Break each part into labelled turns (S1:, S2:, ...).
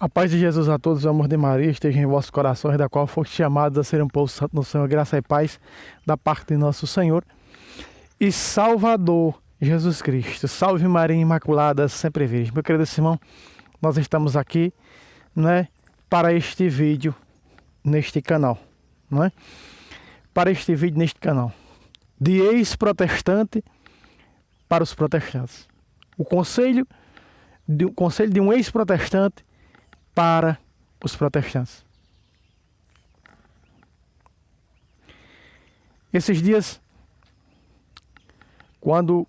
S1: A paz de Jesus a todos, o amor de Maria esteja em vossos corações, da qual foste chamados a ser um povo santo no Senhor, graça e paz da parte de nosso Senhor e Salvador Jesus Cristo. Salve Maria Imaculada, sempre virgem. Meu querido irmão, nós estamos aqui, para este vídeo neste canal, Para este vídeo neste canal, de ex-protestante para os protestantes. O conselho de um ex-protestante para os protestantes. Esses dias, quando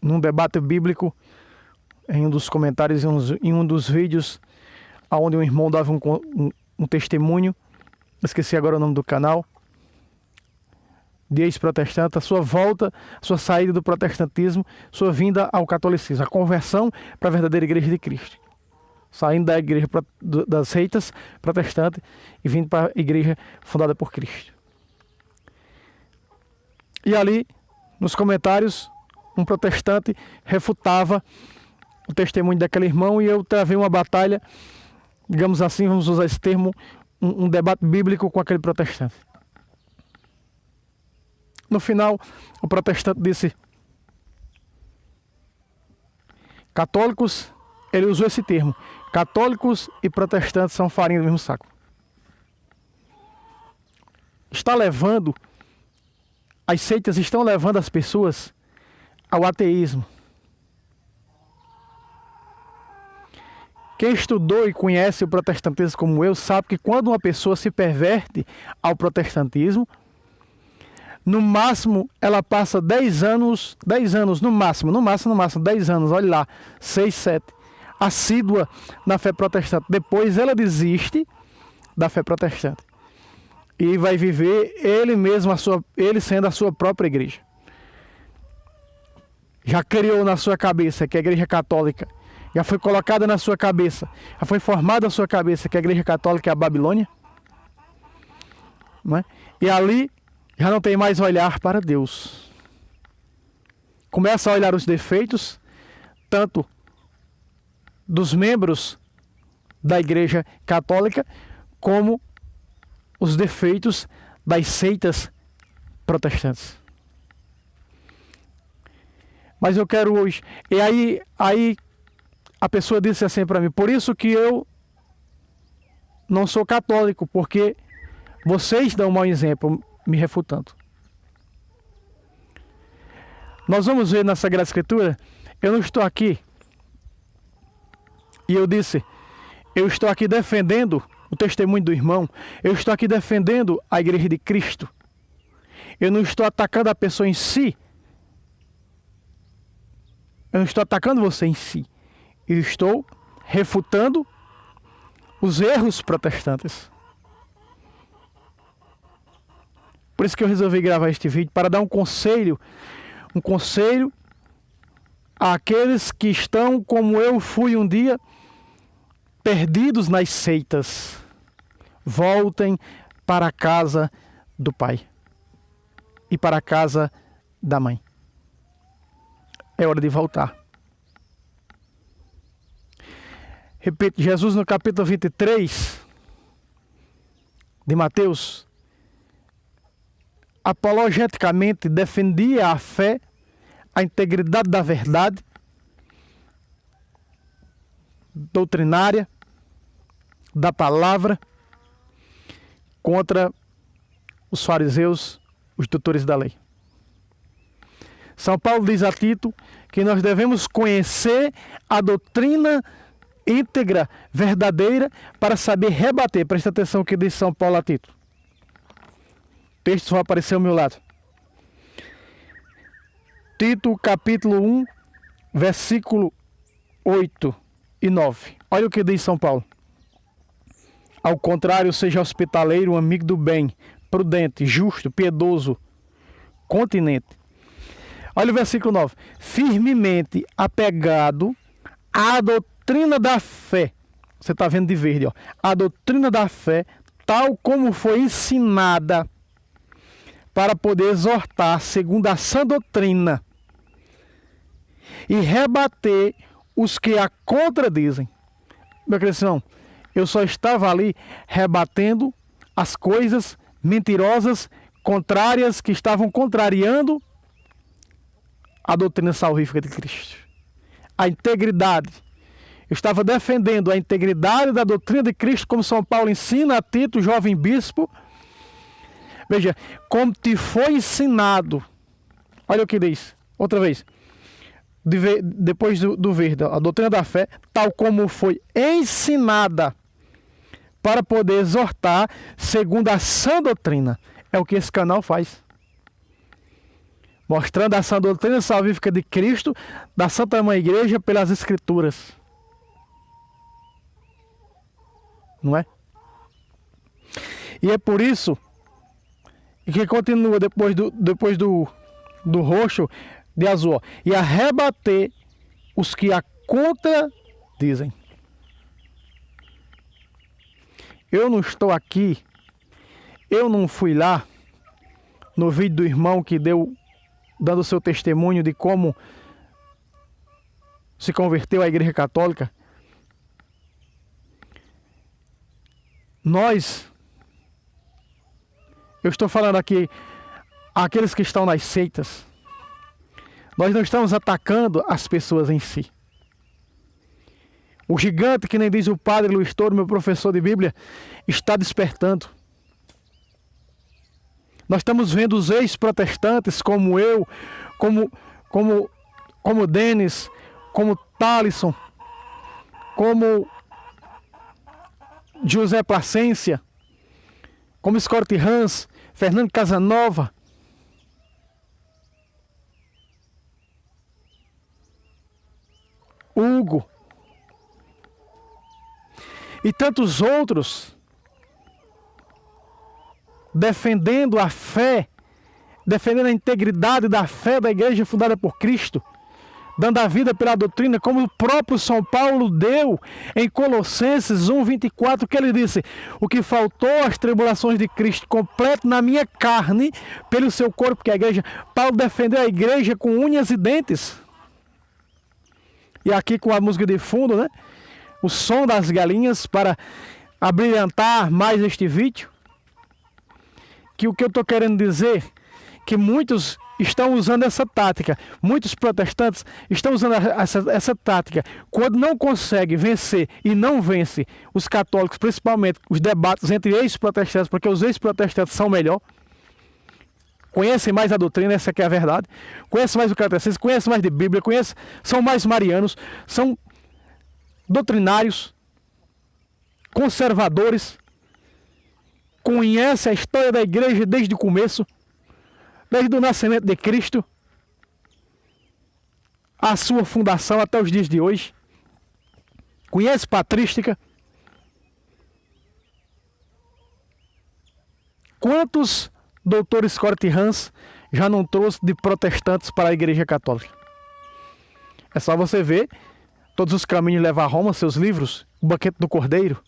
S1: num debate bíblico, em um dos comentários, em um dos vídeos, onde um irmão dava um testemunho, esqueci agora o nome do canal, de ex-protestante, a sua volta, a sua saída do protestantismo, sua vinda ao catolicismo, a conversão para a verdadeira igreja de Cristo. Saindo da igreja das seitas protestantes e vindo para a igreja fundada por Cristo. E ali, nos comentários, um protestante refutava o testemunho daquele irmão e eu travei uma batalha, digamos assim, vamos usar esse termo, um debate bíblico com aquele protestante. No final, o protestante disse: católicos, ele usou esse termo, católicos e protestantes são farinha do mesmo saco. As seitas estão levando as pessoas ao ateísmo. Quem estudou e conhece o protestantismo como eu, sabe que quando uma pessoa se perverte ao protestantismo, no máximo ela passa 10 anos, no máximo 10 anos, olha lá, 6, 7, assídua na fé protestante. Depois ela desiste da fé protestante e vai viver ele sendo a sua própria igreja. Já criou na sua cabeça que a igreja católica, já foi colocada na sua cabeça, já foi formada na sua cabeça que a igreja católica é a Babilônia, E ali já não tem mais olhar para Deus. Começa a olhar os defeitos, tanto dos membros da igreja católica, como os defeitos das seitas protestantes. Mas eu quero hoje... E aí a pessoa disse assim para mim: por isso que eu não sou católico, porque vocês dão um mau exemplo, me refutando. Nós vamos ver na Sagrada Escritura, eu não estou aqui, e eu disse, eu estou aqui defendendo o testemunho do irmão, eu estou aqui defendendo a igreja de Cristo, eu não estou atacando a pessoa em si, eu não estou atacando você em si, eu estou refutando os erros protestantes. Por isso que eu resolvi gravar este vídeo, para dar um conselho àqueles que estão, como eu fui um dia, perdidos nas seitas. Voltem para a casa do Pai e para a casa da Mãe. É hora de voltar. Repito, Jesus no capítulo 23 de Mateus, apologeticamente defendia a fé, a integridade da verdade doutrinária da palavra contra os fariseus, os doutores da lei. São Paulo diz a Tito que nós devemos conhecer a doutrina íntegra, verdadeira, para saber rebater. Presta atenção no que diz São Paulo a Tito. O texto vai aparecer ao meu lado. Tito, capítulo 1, versículo 8 e 9. Olha o que diz São Paulo. Ao contrário, seja hospitaleiro, um amigo do bem, prudente, justo, piedoso, continente. Olha o versículo 9. Firmemente apegado à doutrina da fé. Você está vendo de verde, ó. A doutrina da fé, tal como foi ensinada, para poder exortar segundo a sã doutrina e rebater os que a contradizem. Meu querido irmão, eu só estava ali rebatendo as coisas mentirosas, contrárias, que estavam contrariando a doutrina salvífica de Cristo. A integridade. Eu estava defendendo a integridade da doutrina de Cristo, como São Paulo ensina a Tito, jovem bispo. Veja, como te foi ensinado. Olha o que diz, outra vez. Depois do verde, a doutrina da fé, tal como foi ensinada, para poder exortar segundo a sã doutrina. É o que esse canal faz. Mostrando a sã doutrina salvífica de Cristo, da Santa Mãe Igreja, pelas Escrituras. Não é? E é por isso que continua depois do roxo, de azul, ó, e a rebater os que a contra dizem. Eu não estou aqui, eu não fui lá no vídeo do irmão que deu, dando seu testemunho de como se converteu à Igreja Católica. Eu estou falando aqui àqueles que estão nas seitas. Nós não estamos atacando as pessoas em si. O gigante, que nem diz o padre Luiz Toro, meu professor de Bíblia, está despertando. Nós estamos vendo os ex-protestantes, como eu, como Denis, como Thalisson, como José Placência, como Scott Hans, Fernando Casanova, Hugo e tantos outros, defendendo a fé, defendendo a integridade da fé da igreja fundada por Cristo, dando a vida pela doutrina, como o próprio São Paulo deu em Colossenses 1:24, que ele disse: o que faltou às tribulações de Cristo, completo na minha carne, pelo seu corpo, que é a igreja. Paulo defendeu a igreja com unhas e dentes. E aqui com a música de fundo, né? O som das galinhas, para abrilhantar mais este vídeo. Que o que eu estou querendo dizer, que muitos estão usando essa tática, muitos protestantes estão usando essa tática, quando não consegue vencer e não vence os católicos, principalmente os debates entre ex-protestantes, porque os ex-protestantes são melhor, conhecem mais a doutrina, essa que é a verdade, conhecem mais o catecismo, conhecem mais de Bíblia, são mais marianos, são doutrinários, conservadores, conhecem a história da igreja desde o começo, desde o nascimento de Cristo, a sua fundação até os dias de hoje. Conhece patrística. Quantos doutores Scott Hans já não trouxe de protestantes para a Igreja Católica? É só você ver Todos os Caminhos Levam a Roma, seus livros, O Banquete do Cordeiro.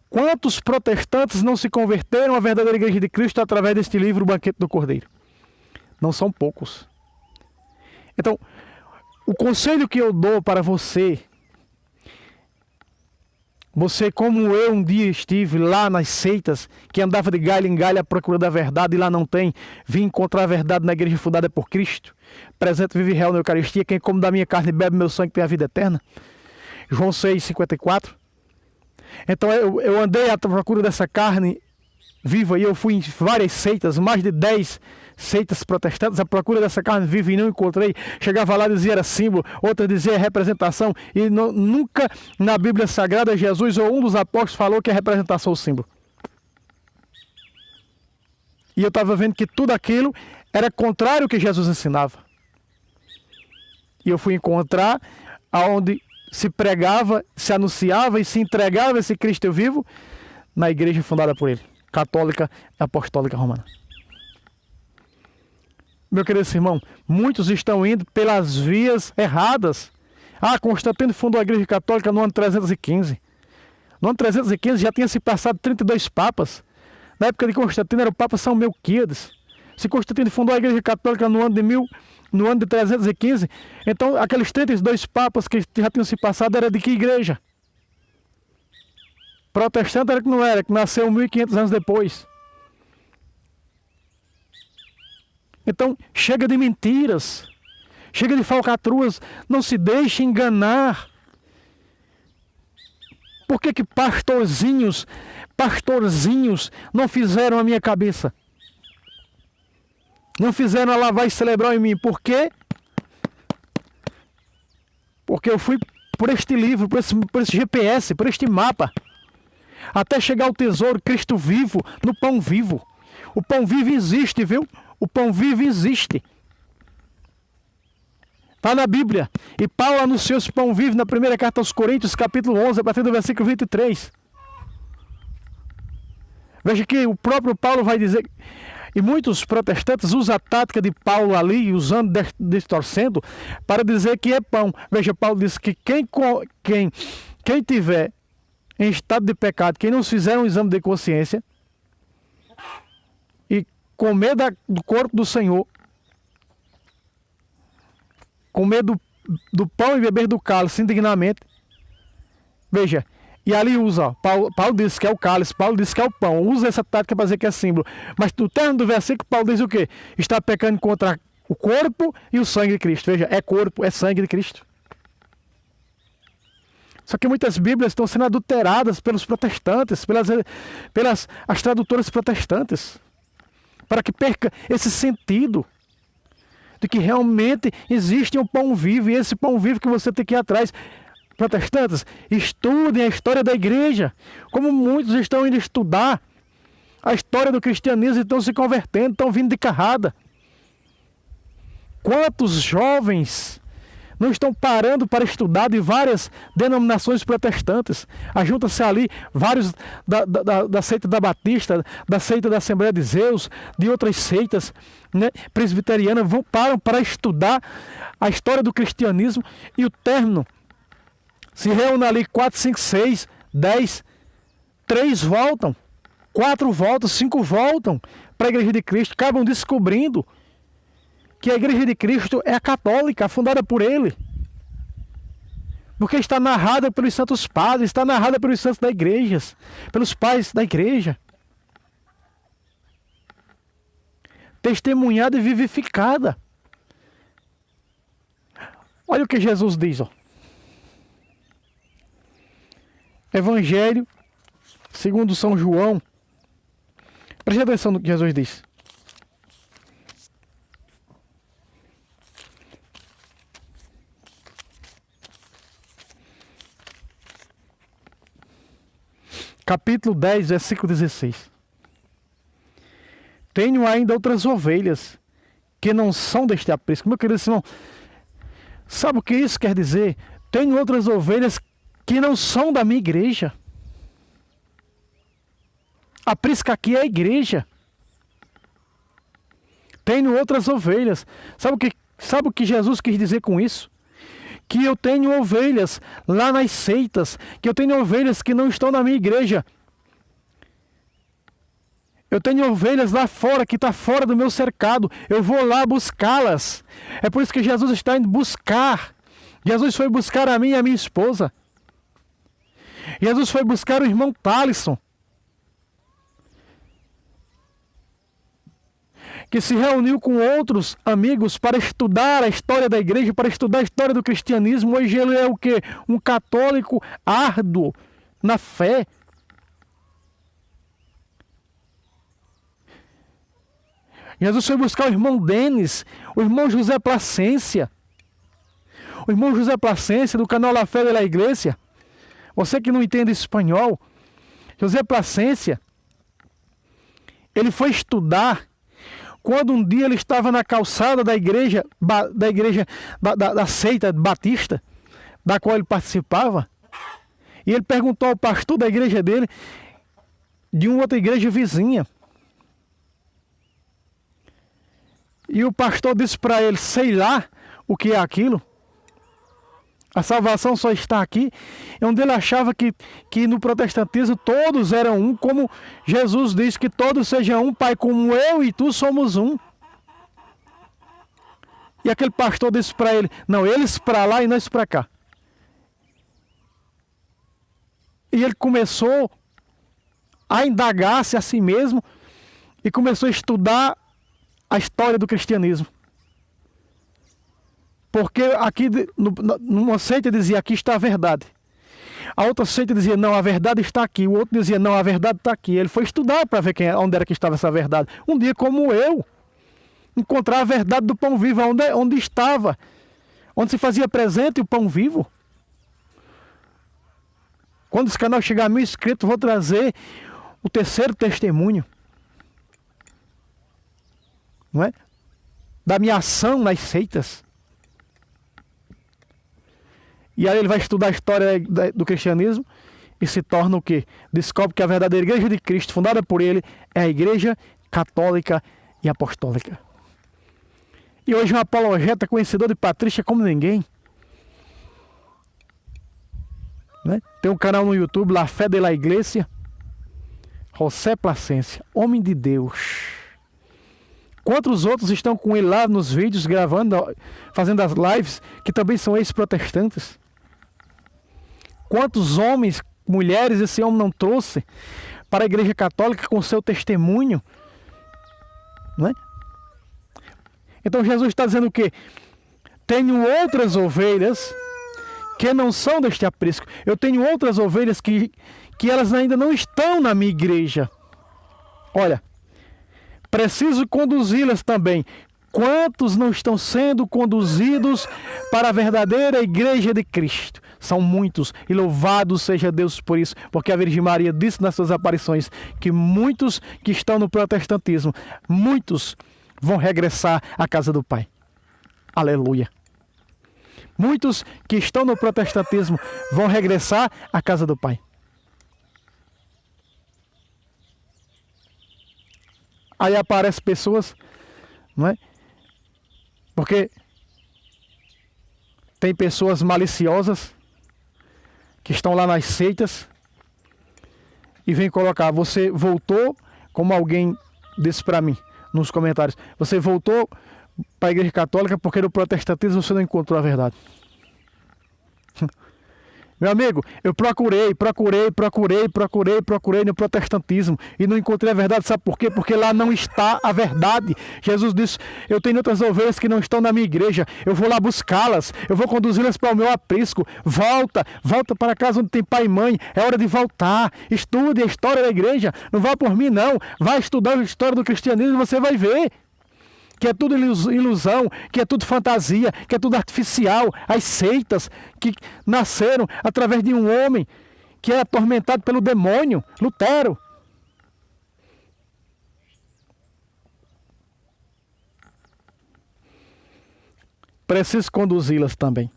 S1: Quantos protestantes não se converteram à verdadeira Igreja de Cristo através deste livro, O Banquete do Cordeiro? Não são poucos. Então, o conselho que eu dou para você, como eu um dia estive lá nas seitas, que andava de galho em galho à procura da verdade e lá não tem, vim encontrar a verdade na igreja fundada por Cristo, presente, vive e real na Eucaristia, quem come da minha carne e bebe meu sangue tem a vida eterna. João 6,54. Então eu andei à procura dessa carne viva e eu fui em várias seitas, mais de 10 seitas protestantes, à procura dessa carne viva e não encontrei. Chegava lá e dizia era símbolo, outra dizia representação, e nunca na Bíblia Sagrada Jesus ou um dos apóstolos falou que é representação ou símbolo. E eu estava vendo que tudo aquilo era contrário ao que Jesus ensinava. E eu fui encontrar aonde se pregava, se anunciava e se entregava esse Cristo vivo na igreja fundada por ele, católica e apostólica romana. Meu querido irmão, muitos estão indo pelas vias erradas. Constantino fundou a igreja católica no ano 315. No ano 315 já tinha se passado 32 papas. Na época de Constantino era o Papa São Melquíades. Se Constantino fundou a igreja católica no ano de 315, então aqueles 32 papas que já tinham se passado era de que igreja? Protestante era que não era, que nasceu 1500 anos depois. Então, chega de mentiras, chega de falcatruas, não se deixe enganar. Por que pastorzinhos não fizeram a minha cabeça? Não fizeram a lavagem cerebral em mim. Por quê? Porque eu fui por este livro, por esse GPS, por este mapa, até chegar ao tesouro Cristo vivo, no pão vivo. O pão vivo existe, viu? O pão vivo existe. Está na Bíblia. E Paulo anunciou esse pão vivo na primeira carta aos Coríntios, capítulo 11, a partir do versículo 23. Veja que o próprio Paulo vai dizer... E muitos protestantes usam a tática de Paulo ali, usando, distorcendo, para dizer que é pão. Veja, Paulo diz que quem tiver em estado de pecado, quem não fizer um exame de consciência e comer do corpo do Senhor, comer do pão e beber do cálice indignamente, veja, e ali usa, Paulo diz que é o cálice, Paulo diz que é o pão, usa essa tática para dizer que é símbolo, mas no término do versículo, Paulo diz o quê? Está pecando contra o corpo e o sangue de Cristo. Veja, é corpo, é sangue de Cristo. Só que muitas Bíblias estão sendo adulteradas pelos protestantes, pelas as tradutoras protestantes, para que perca esse sentido de que realmente existe um pão vivo, e esse pão vivo que você tem que ir atrás. Protestantes, estudem a história da igreja, como muitos estão indo estudar a história do cristianismo e estão se convertendo, estão vindo de carrada. Quantos jovens não estão parando para estudar de várias denominações protestantes? Ajuntam-se ali vários da seita da Batista, da seita da Assembleia de Deus, de outras seitas, né, presbiterianas, param para estudar a história do cristianismo, e o término se reúne ali 4, 5, 6, 10, 3 voltam, 4 voltam, 5 voltam para a Igreja de Cristo, acabam descobrindo que a Igreja de Cristo é a católica, fundada por Ele. Porque está narrada pelos santos padres, está narrada pelos santos da igreja, pelos pais da igreja. Testemunhada e vivificada. Olha o que Jesus diz, ó. Evangelho segundo São João. Preste atenção no que Jesus diz. Capítulo 10, versículo 16. Tenho ainda outras ovelhas que não são deste aprisco. Meu querido irmão, sabe o que isso quer dizer? Tenho outras ovelhas que não são da minha igreja. Aprisco aqui é a igreja. Tenho outras ovelhas. Sabe o que Jesus quis dizer com isso? Que eu tenho ovelhas lá nas seitas, que eu tenho ovelhas que não estão na minha igreja. Eu tenho ovelhas lá fora, que está fora do meu cercado. Eu vou lá buscá-las. É por isso que Jesus está indo buscar. Jesus foi buscar a mim e a minha esposa. Jesus foi buscar o irmão Thalisson, que se reuniu com outros amigos para estudar a história da igreja, para estudar a história do cristianismo. Hoje ele é o quê? Um católico árduo na fé. Jesus foi buscar o irmão Denis, o irmão José Placência. O irmão José Placência, do canal La Fé de la Iglesia. Você que não entende espanhol, José Placência, ele foi estudar quando um dia ele estava na calçada da igreja, da seita batista, da qual ele participava, e ele perguntou ao pastor da igreja dele, de uma outra igreja vizinha. E o pastor disse para ele, sei lá o que é aquilo. A salvação só está aqui. Onde ele achava que no protestantismo todos eram um, como Jesus diz que todos sejam um, Pai, como eu e tu somos um. E aquele pastor disse para ele, não, eles para lá e nós para cá. E ele começou a indagar-se a si mesmo e começou a estudar a história do cristianismo. Porque aqui, numa seita dizia, aqui está a verdade. A outra seita dizia, não, a verdade está aqui. O outro dizia, não, a verdade está aqui. Ele foi estudar para ver onde era que estava essa verdade. Um dia, como eu, encontrar a verdade do pão vivo, onde estava, onde se fazia presente o pão vivo. Quando esse canal chegar a 1.000 inscritos, vou trazer o terceiro testemunho, não é? Da minha ação nas seitas. E aí ele vai estudar a história do cristianismo e se torna o quê? Descobre que a verdadeira igreja de Cristo, fundada por ele, é a igreja católica e apostólica. E hoje um apologeta conhecedor de patrícia como ninguém. Né? Tem um canal no YouTube, La Fé de la Iglesia, José Plascencia, homem de Deus. Quantos outros estão com ele lá nos vídeos, gravando, fazendo as lives, que também são ex-protestantes? Quantos homens, mulheres esse homem não trouxe para a Igreja Católica com seu testemunho? Não é? Então Jesus está dizendo o quê? Tenho outras ovelhas que não são deste aprisco. Eu tenho outras ovelhas que elas ainda não estão na minha igreja. Olha, preciso conduzi-las também. Quantos não estão sendo conduzidos para a verdadeira igreja de Cristo? São muitos, e louvado seja Deus por isso, porque a Virgem Maria disse nas suas aparições que muitos que estão no protestantismo, muitos vão regressar à casa do Pai. Aleluia! Muitos que estão no protestantismo vão regressar à casa do Pai. Aí aparecem pessoas, não é? Porque tem pessoas maliciosas que estão lá nas seitas e vem colocar, você voltou, como alguém disse para mim nos comentários, você voltou para a Igreja Católica porque no protestantismo você não encontrou a verdade. Meu amigo, eu procurei no protestantismo e não encontrei a verdade. Sabe por quê? Porque lá não está a verdade. Jesus disse, eu tenho outras ovelhas que não estão na minha igreja, eu vou lá buscá-las, eu vou conduzi-las para o meu aprisco. Volta para casa onde tem pai e mãe, é hora de voltar. Estude a história da igreja, não vá por mim não, vai estudar a história do cristianismo e você vai ver que é tudo ilusão, que é tudo fantasia, que é tudo artificial. As seitas que nasceram através de um homem que é atormentado pelo demônio, Lutero. Preciso conduzi-las também.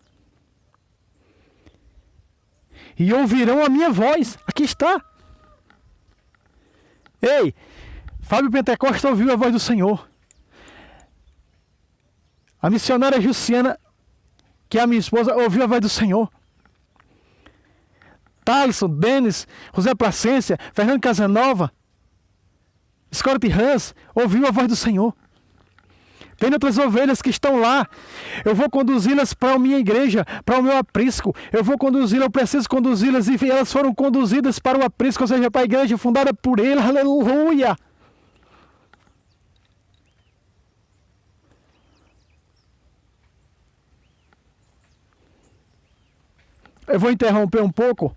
S1: E ouvirão a minha voz. Aqui está. Ei, Fábio Pentecosta ouviu a voz do Senhor. A missionária Jussiana, que é a minha esposa, ouviu a voz do Senhor. Thaleson, Denis, José Plascencia, Fernando Casanova, Scott Hans, ouviu a voz do Senhor. Tem outras ovelhas que estão lá. Eu vou conduzi-las para a minha igreja, para o meu aprisco. Eu preciso conduzi-las e elas foram conduzidas para o aprisco, ou seja, para a igreja fundada por ele. Aleluia! Eu vou interromper um pouco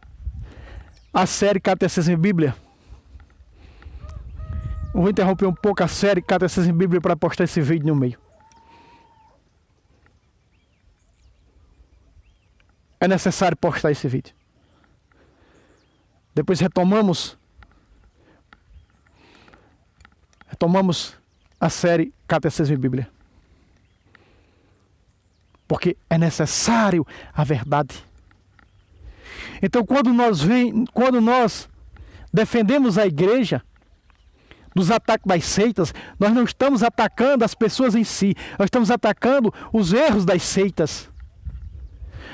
S1: a série Catecismo e Bíblia. Eu vou interromper um pouco a série Catecismo e Bíblia para postar esse vídeo no meio. É necessário postar esse vídeo. Depois retomamos a série Catecismo e Bíblia. Porque é necessário a verdade. Então, quando nós defendemos a igreja dos ataques das seitas, nós não estamos atacando as pessoas em si, nós estamos atacando os erros das seitas.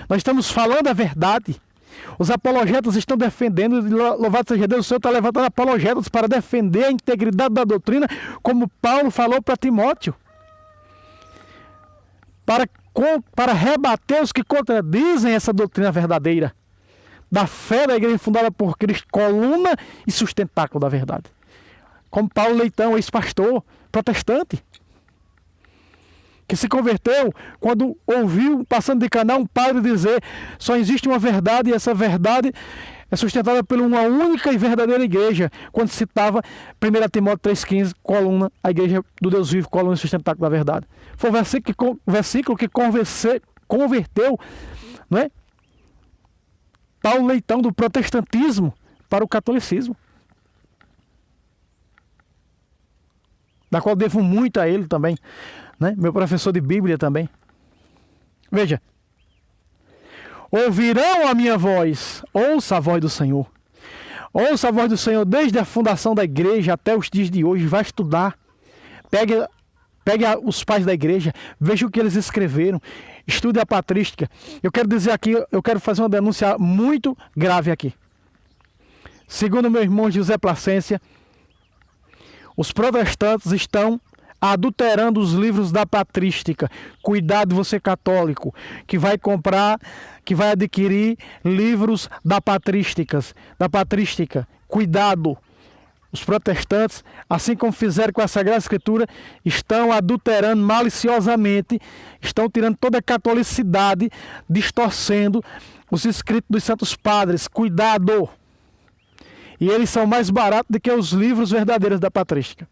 S1: Nós estamos falando a verdade. Os apologetas estão defendendo, louvado seja Deus, o Senhor está levantando apologetas para defender a integridade da doutrina, como Paulo falou para Timóteo. Para rebater os que contradizem essa doutrina verdadeira. da fé da igreja fundada por Cristo, coluna e sustentáculo da verdade. Como Paulo Leitão, ex-pastor protestante, que se converteu quando ouviu, passando de canal, um padre dizer: só existe uma verdade e essa verdade é sustentada por uma única e verdadeira igreja. Quando citava 1 Timóteo 3,15, coluna, a igreja do Deus vivo, coluna e sustentáculo da verdade. Foi o versículo que converteu, não é, Paulo Leitão do protestantismo para o catolicismo, da qual devo muito a ele também, né? Meu professor de Bíblia também. Veja: ouvirão a minha voz, ouça a voz do Senhor. Ouça a voz do Senhor desde a fundação da igreja até os dias de hoje. Vai estudar. Pegue os pais da igreja, veja o que eles escreveram, estude a patrística. Eu quero dizer aqui, eu quero fazer uma denúncia muito grave aqui. Segundo meu irmão José Placência, os protestantes estão adulterando os livros da patrística. Cuidado, você católico, que vai comprar, que vai adquirir livros da patrística. Cuidado. Os protestantes, assim como fizeram com a Sagrada Escritura, estão adulterando maliciosamente, estão tirando toda a catolicidade, distorcendo os escritos dos santos padres. Cuidado! E eles são mais baratos do que os livros verdadeiros da patrística.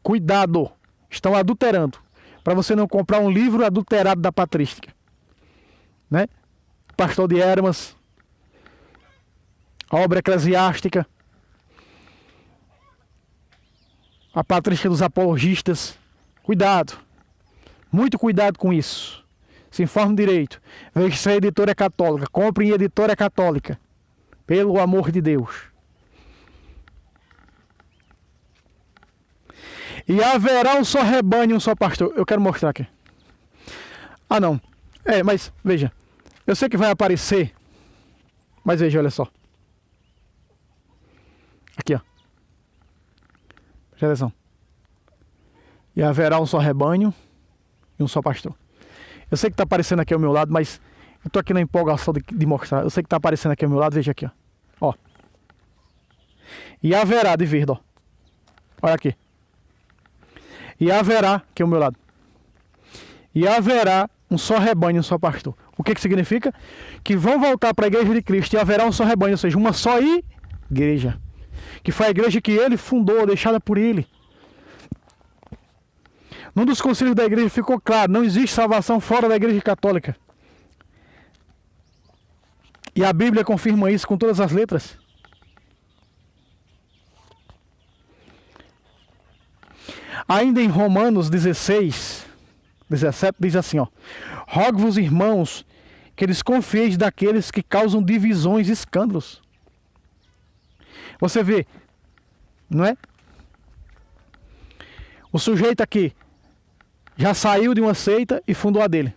S1: Cuidado! Estão adulterando, para você não comprar um livro adulterado da patrística, né? Pastor de Hermas, a obra eclesiástica, a patrística dos apologistas. Cuidado, muito cuidado com isso. Se informe direito. Veja se a editora é católica, compre em editora católica, pelo amor de Deus. E haverá um só rebanho, um só pastor. Eu quero mostrar aqui. Ah, não. Mas veja, eu sei que vai aparecer, mas veja, olha só. Aqui, ó. Presta atenção. E haverá um só rebanho e um só pastor. Eu sei que está aparecendo aqui ao meu lado, mas eu estou aqui na empolgação de mostrar. Eu sei que está aparecendo aqui ao meu lado, veja aqui, ó. E haverá de verde, ó. Olha aqui. E haverá, aqui ao meu lado. E haverá um só rebanho, um só pastor. O que significa? Que vão voltar para a igreja de Cristo e haverá um só rebanho, ou seja, uma só igreja. Que foi a igreja que ele fundou, deixada por ele. Num dos concílios da igreja ficou claro: não existe salvação fora da igreja católica. E a Bíblia confirma isso com todas as letras. Ainda em Romanos 16, 17, diz assim, ó: rogo-vos, irmãos, que desconfieis daqueles que causam divisões e escândalos. Você vê, não é? O sujeito aqui já saiu de uma seita e fundou a dele,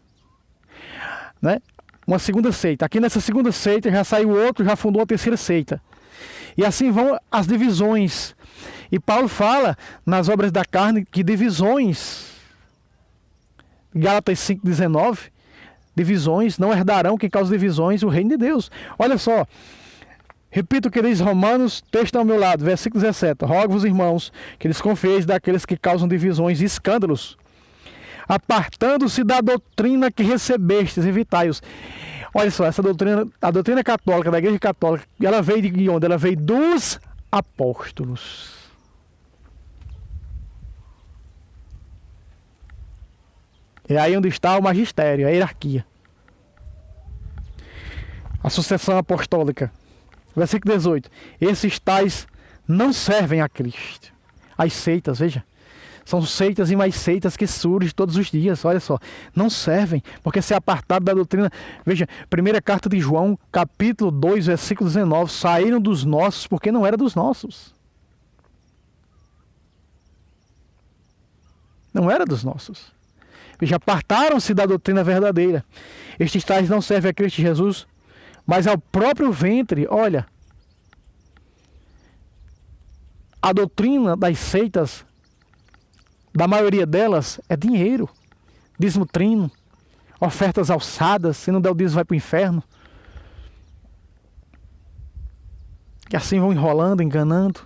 S1: né? Uma segunda seita. Aqui nessa segunda seita já saiu outro, já fundou a terceira seita. E assim vão as divisões. E Paulo fala nas obras da carne que divisões, Gálatas 5,19, divisões, não herdarão quem causa divisões o reino de Deus. Olha só, repito o que diz Romanos, texto ao meu lado, versículo 17. Rogo-vos, irmãos, que desconfieis daqueles que causam divisões e escândalos, apartando-se da doutrina que recebestes, evitai-os. Olha só, essa doutrina, a doutrina católica, da igreja católica, ela veio de onde? Ela veio dos apóstolos. É aí onde está o magistério, a hierarquia, a sucessão apostólica. Versículo 18. Esses tais não servem a Cristo. As seitas, veja, são seitas e mais seitas que surgem todos os dias. Olha só, não servem, porque se é apartado da doutrina. Veja, primeira carta de João, capítulo 2, versículo 19. Saíram dos nossos porque não era dos nossos. Não era dos nossos. Veja, apartaram-se da doutrina verdadeira. Estes tais não servem a Cristo Jesus, mas ao próprio ventre. Olha, a doutrina das seitas, da maioria delas, é dinheiro, dízimo trino, ofertas alçadas. Se não der o dízimo, vai para o inferno. que assim vão enrolando, enganando.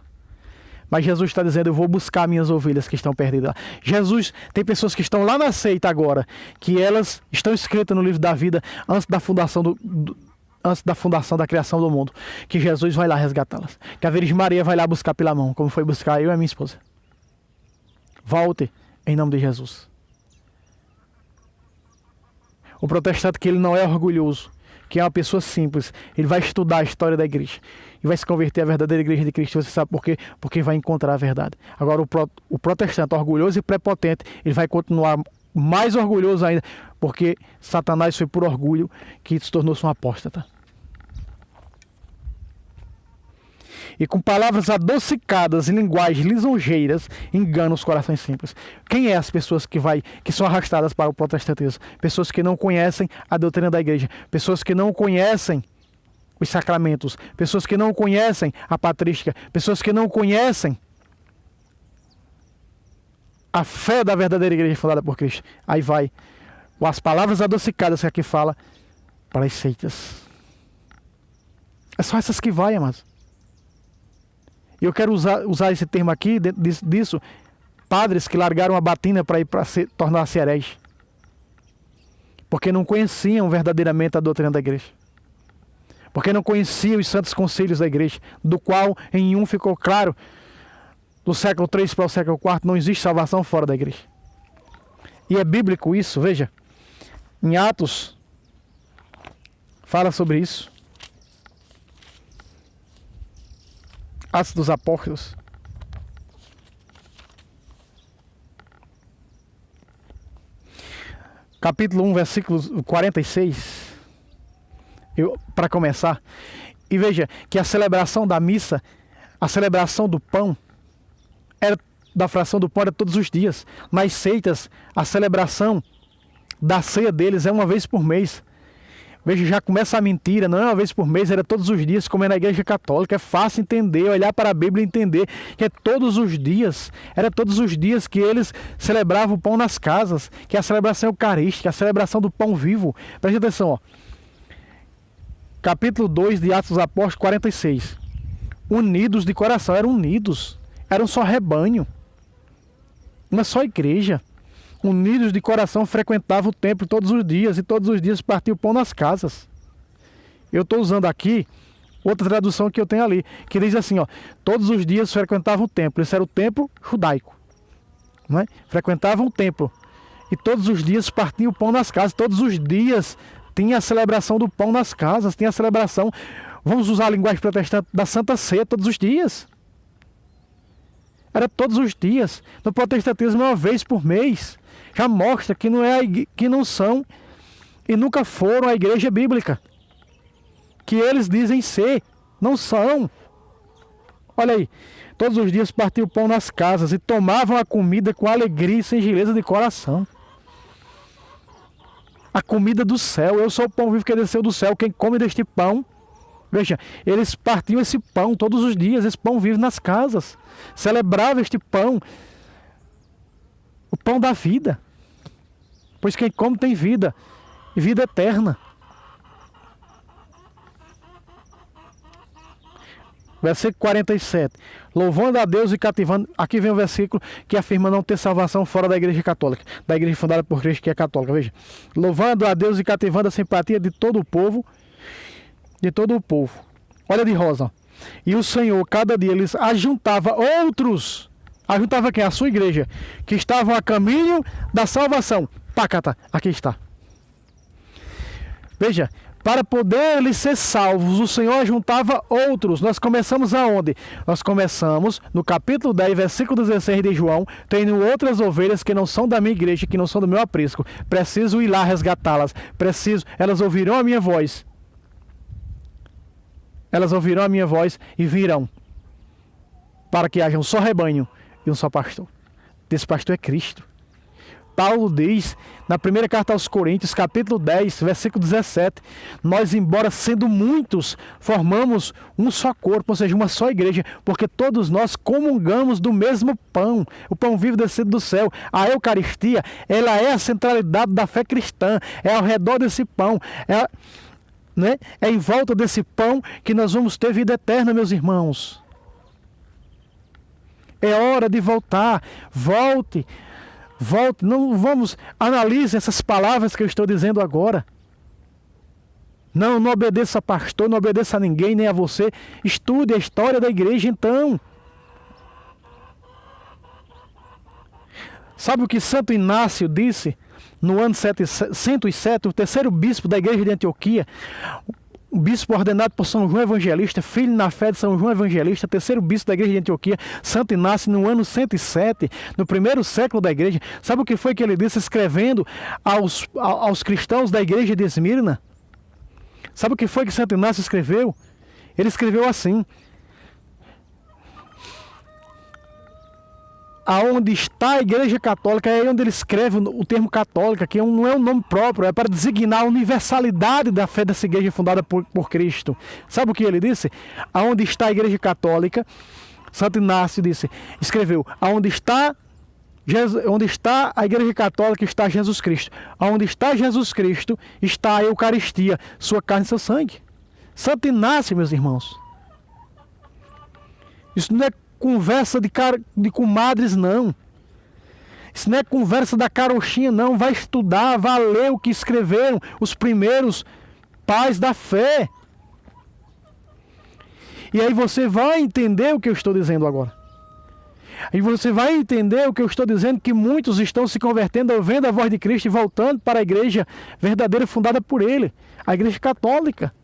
S1: Mas Jesus está dizendo, eu vou buscar minhas ovelhas que estão perdidas. Jesus, tem pessoas que estão lá na seita agora, que elas estão escritas no livro da vida antes da fundação da criação do mundo, que Jesus vai lá resgatá-las, que a Virgem Maria vai lá buscar pela mão, como foi buscar eu e a minha esposa. Volte em nome de Jesus. O protestante, que ele não é orgulhoso, que é uma pessoa simples, ele vai estudar a história da igreja e vai se converter à verdadeira igreja de Cristo. Você sabe por quê? Porque vai encontrar a verdade. Agora o protestante orgulhoso e prepotente, ele vai continuar mais orgulhoso ainda, porque Satanás foi por orgulho que se tornou-se um apóstata. E com palavras adocicadas e linguagens lisonjeiras, engana os corações simples. Quem é as pessoas que são arrastadas para o protestantismo? Pessoas que não conhecem a doutrina da igreja, pessoas que não conhecem os sacramentos, pessoas que não conhecem a patrística, pessoas que não conhecem a fé da verdadeira igreja fundada por Cristo. Aí vai as palavras adocicadas que aqui fala para as seitas. É só essas que vai, amados. Eu quero usar esse termo aqui, disso, padres que largaram a batina para ir para tornar-se hereges. Porque não conheciam verdadeiramente a doutrina da igreja. Porque não conheciam os santos concílios da igreja, do qual em um ficou claro, do século III para o século IV, não existe salvação fora da igreja. E é bíblico isso, veja. Em Atos, fala sobre isso. Atos dos Apóstolos. Capítulo 1, versículo 46. Para começar. E veja que a celebração da missa, a celebração do pão, da fração do pão era todos os dias. Nas seitas, a celebração da ceia deles é uma vez por mês. Veja, já começa a mentira, não é uma vez por mês, era todos os dias, como é na igreja católica. É fácil entender, olhar para a Bíblia e entender que é todos os dias. Era todos os dias que eles celebravam o pão nas casas, que é a celebração eucarística, a celebração do pão vivo. Preste atenção, ó. Capítulo 2 de Atos dos Apóstolos, 46. Unidos de coração, eram unidos, eram só rebanho, uma só igreja. Unidos de coração, frequentavam o templo todos os dias, e todos os dias partiam o pão nas casas. Eu estou usando aqui outra tradução que eu tenho ali, que diz assim, ó, todos os dias frequentavam o templo. Esse era o templo judaico, não é? Frequentavam o templo, e todos os dias partiam o pão nas casas. Todos os dias tinha a celebração do pão nas casas, tinha a celebração, vamos usar a linguagem protestante, da Santa Ceia, todos os dias. Era todos os dias. No protestantismo é uma vez por mês. Já mostra que que não são e nunca foram a igreja bíblica, que eles dizem ser, não são. Olha aí, todos os dias partiam o pão nas casas e tomavam a comida com alegria e singeleza de coração. A comida do céu, eu sou o pão vivo que desceu do céu, quem come deste pão. Veja, eles partiam esse pão todos os dias, esse pão vivo nas casas, celebravam este pão, o pão da vida, pois quem come tem vida, e vida eterna. Versículo 47. Louvando a Deus e cativando. Aqui vem o versículo que afirma não ter salvação fora da igreja católica, da igreja fundada por Cristo, que é católica. Veja, louvando a Deus e cativando a simpatia de todo o povo. De todo o povo. Olha de rosa. E o Senhor, cada dia, eles ajuntava outros. Ajuntava quem? A sua igreja, que estavam a caminho da salvação. Pacata, aqui está. Veja, para poder eles ser salvos, o Senhor juntava outros. Nós começamos aonde? Nós começamos no capítulo 10, versículo 16 de João. Tenho outras ovelhas que não são da minha igreja, que não são do meu aprisco. Preciso ir lá resgatá-las. Elas ouvirão a minha voz. Elas ouvirão a minha voz e virão, para que haja um só rebanho e um só pastor. Esse pastor é Cristo. Paulo diz, na primeira carta aos Coríntios, capítulo 10, versículo 17, nós, embora sendo muitos, formamos um só corpo, ou seja, uma só igreja, porque todos nós comungamos do mesmo pão, o pão vivo descido do céu. A Eucaristia, ela é a centralidade da fé cristã, é ao redor desse pão, né? É em volta desse pão que nós vamos ter vida eterna, meus irmãos. É hora de voltar. Volte. Volte. Não vamos... Analise essas palavras que eu estou dizendo agora. Não obedeça a pastor, não obedeça a ninguém, nem a você. Estude a história da igreja, então. Sabe o que Santo Inácio disse no ano 107, o terceiro bispo da igreja de Antioquia, o bispo ordenado por São João Evangelista, filho na fé de São João Evangelista, terceiro bispo da igreja de Antioquia, Santo Inácio, no ano 107, no primeiro século da igreja. Sabe o que foi que ele disse escrevendo aos cristãos da igreja de Esmirna? Sabe o que foi que Santo Inácio escreveu? Ele escreveu assim: aonde está a igreja católica, é aí onde ele escreve o termo católica, que não é um nome próprio, é para designar a universalidade da fé dessa igreja fundada por Cristo. Sabe o que ele disse? Aonde está a igreja católica, Santo Inácio escreveu, onde está a igreja católica está Jesus Cristo. Onde está Jesus Cristo está a Eucaristia, sua carne e seu sangue. Santo Inácio, meus irmãos. Isso não é conversa de comadres, não. Isso não é conversa da carochinha, não. Vai estudar, vai ler o que escreveram os primeiros pais da fé. E aí você vai entender o que eu estou dizendo agora. E você vai entender o que eu estou dizendo, que muitos estão se convertendo, ouvindo a voz de Cristo e voltando para a igreja verdadeira fundada por Ele, a igreja católica.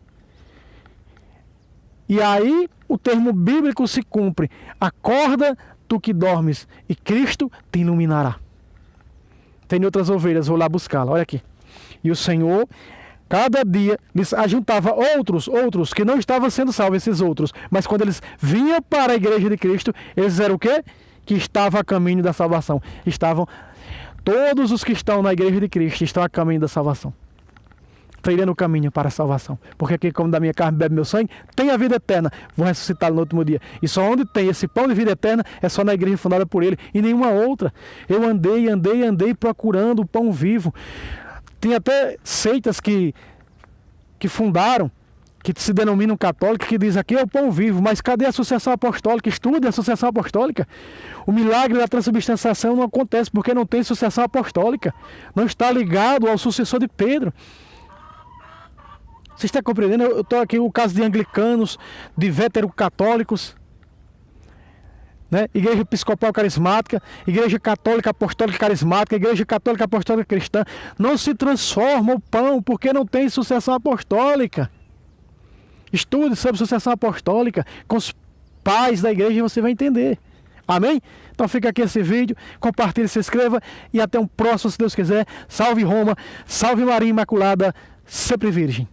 S1: E aí o termo bíblico se cumpre: acorda tu que dormes e Cristo te iluminará. Tem outras ovelhas, vou lá buscá-la, olha aqui. E o Senhor, cada dia, lhes ajuntava outros que não estavam sendo salvos, esses outros. Mas quando eles vinham para a igreja de Cristo, eles eram o quê? Que estavam a caminho da salvação. Todos os que estão na igreja de Cristo estão a caminho da salvação. Trilhando o caminho para a salvação. Porque aqui, como da minha carne bebe meu sangue, tem a vida eterna. Vou ressuscitá-lo no último dia. E só onde tem esse pão de vida eterna é só na igreja fundada por Ele e nenhuma outra. Eu andei procurando o pão vivo. Tem até seitas que fundaram, que se denominam católicos, que diz aqui é o pão vivo, mas cadê a associação apostólica? Estude a associação apostólica. O milagre da transubstanciação não acontece porque não tem associação apostólica. Não está ligado ao sucessor de Pedro. Você está compreendendo? Eu estou aqui o caso de anglicanos, de veterocatólicos, né? Igreja Episcopal Carismática, Igreja Católica Apostólica Carismática, Igreja Católica Apostólica Cristã. Não se transforma o pão porque não tem sucessão apostólica. Estude sobre sucessão apostólica com os pais da igreja e você vai entender. Amém? Então fica aqui esse vídeo, compartilhe, se inscreva e até um próximo, se Deus quiser. Salve Roma, salve Maria Imaculada, sempre virgem.